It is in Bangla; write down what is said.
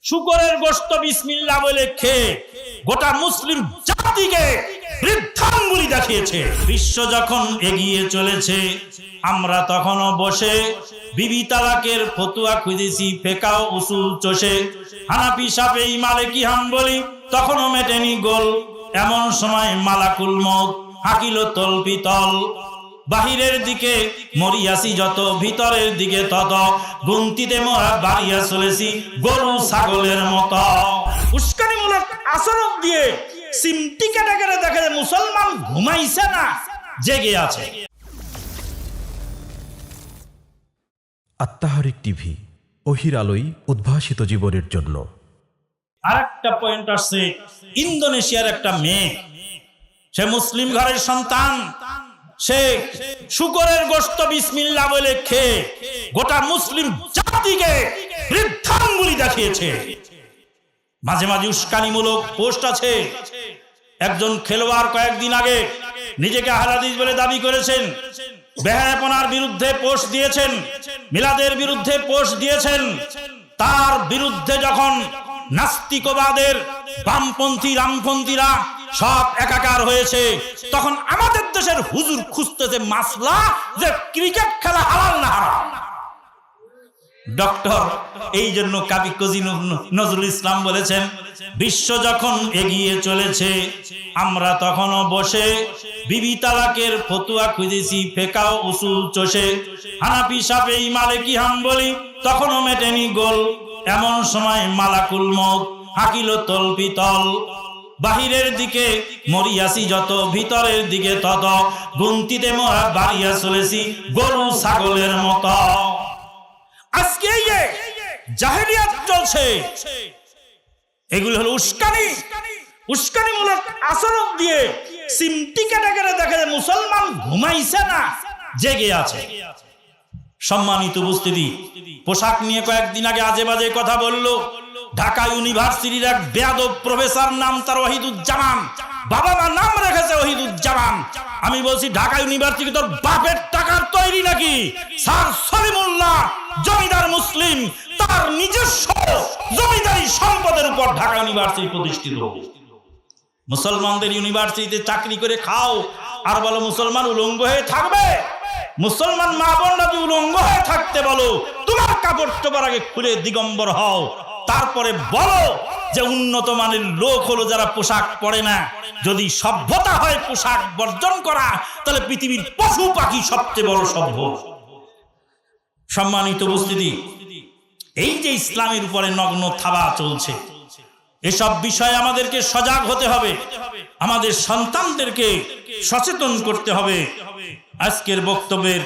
শুকরের গোশত বিসমিল্লাহ বলে খেয়ে গোটা মুসলিম জাতিকে বৃদ্ধাঙ্গুলি দেখিয়েছে। বিশ্ব যখন এগিয়ে চলেছে, আমরা তখনও বসে বিবি তালাকের ফতুয়া খুঁজেছি ফেকাও উসুল চষে। হানাফি শাফেঈ মালিকি হাম্বলি তখনও মেটেনি গোল। এমন সময় মালাকুল মউত হাকিল তল পিতল। বাহিরের দিকে মরিয়াছি যত, ভিতরের দিকে তত, গুনতিতে মোরা বাড়িয়া চলেছি গরু ছাগলের মতো। উস্কানিমূলক আচরণ দিয়ে সিমটি কেটে কেটে দেখে মুসলমান ঘুমাইছে না, জেগে আছে। আত্মাহারিক টিভি, ওহির আলোয় উদ্ভাসিত জীবনের জন্য। আরেকটা পয়েন্ট আসছে, ইন্দোনেশিয়ার একটা মেয়ে, সে মুসলিম ঘরের সন্তান, সে শুকরের গোশত বিসমিল্লাহ বলে খেয়ে গোটা মুসলিম জাতিকে বৃদ্ধাঙ্গুলি দেখিয়েছে। মাঝে মাঝে উস্কানিমূলক পোস্ট আছে। একজন খেলোয়াড় কয়েকদিন আগে নিজেকে আহলে হাদিস বলে দাবি করেছেন, বেহায়াপনার বিরুদ্ধে পোস্ট দিয়েছেন, মিলাদের বিরুদ্ধে পোস্ট দিয়েছেন। তার বিরুদ্ধে যখন নাস্তিকবাদের বামপন্থী রামপন্থীরা সব একাকার হয়েছে, তখন আমাদের দেশের হুজুর খুঁজতেছে মাসলা যে ক্রিকেট খেলা হালাল না হারাম। ডক্টর এই জন্য কাবি কাজী নজরুল ইসলাম বলেছেন, বিশ্ব যখন এগিয়ে চলেছে, আমরা তখনও বসে বিবি তালাকের ফতুয়া খুঁজেছি ফেকাও উসুল চষে। হানাফি শাফেঈ মালিকি হাম্বলি তখনও মেটেনি গোল। এমন সময় মালাকুল মউত হাকিল তল পিতল। বাহিরের দিকে মরিয়াছি যত, ভিতরের দিকে তত, গুনতিতে মোরা বাড়িয়া চলেছি গরু ছাগলের মতো। আজকে এই যে জাহেলিয়াত চলছে, এগুলো হলো উস্কানিমূলক আচরণ দিয়ে সিমটি কেটে কেটে দেখে মুসলমান ঘুমাইছে না, জেগে আছে। সম্মানিত উপস্থিতি, পোশাক নিয়ে কয়েকদিন আগে আজে বাজে কথা বললো ঢাকা ইউনিভার্সিটির এক বেয়াদব প্রফেসর, নাম তার ওয়াহিদুজ্জামান। বাবা মা নাম রেখেছে ওয়াহিদুজ্জামান। আমি বলছি, ঢাকা ইউনিভার্সিটি তোর বাপের টাকার তৈরি নাকি? স্যার সলিমুল্লাহ জমিদার মুসলিম, তার নিজস্ব জমিদারি সম্পদের উপর ঢাকা ইউনিভার্সিটি প্রতিষ্ঠিত। মুসলমানদের ইউনিভার্সিটিতে চাকরি করে খাও আর বলো মুসলমান উলঙ্গ হয়ে থাকবে? মুসলমান মা বোনরা উলঙ্গ হয়ে থাকতে বলো, তোমার কাপড় চোপড় আগে খুলে দিগম্বর হও, তারপরে বলো যে উন্নত মানের লোক হলো যারা পোশাক পরে না। যদি সভ্যতা হয় পোশাক বর্জন করা, তাহলে পৃথিবীর পশু পাখি সবচেয়ে বড় সভ্য। সম্মানিত উপস্থিতি, এই যে ইসলামের উপরে নগ্ন থাবা চলছে, এসব বিষয়ে আমাদেরকে সজাগ হতে হবে, আমাদের সন্তানদেরকে সচেতন করতে হবে। আজকের বক্তব্যের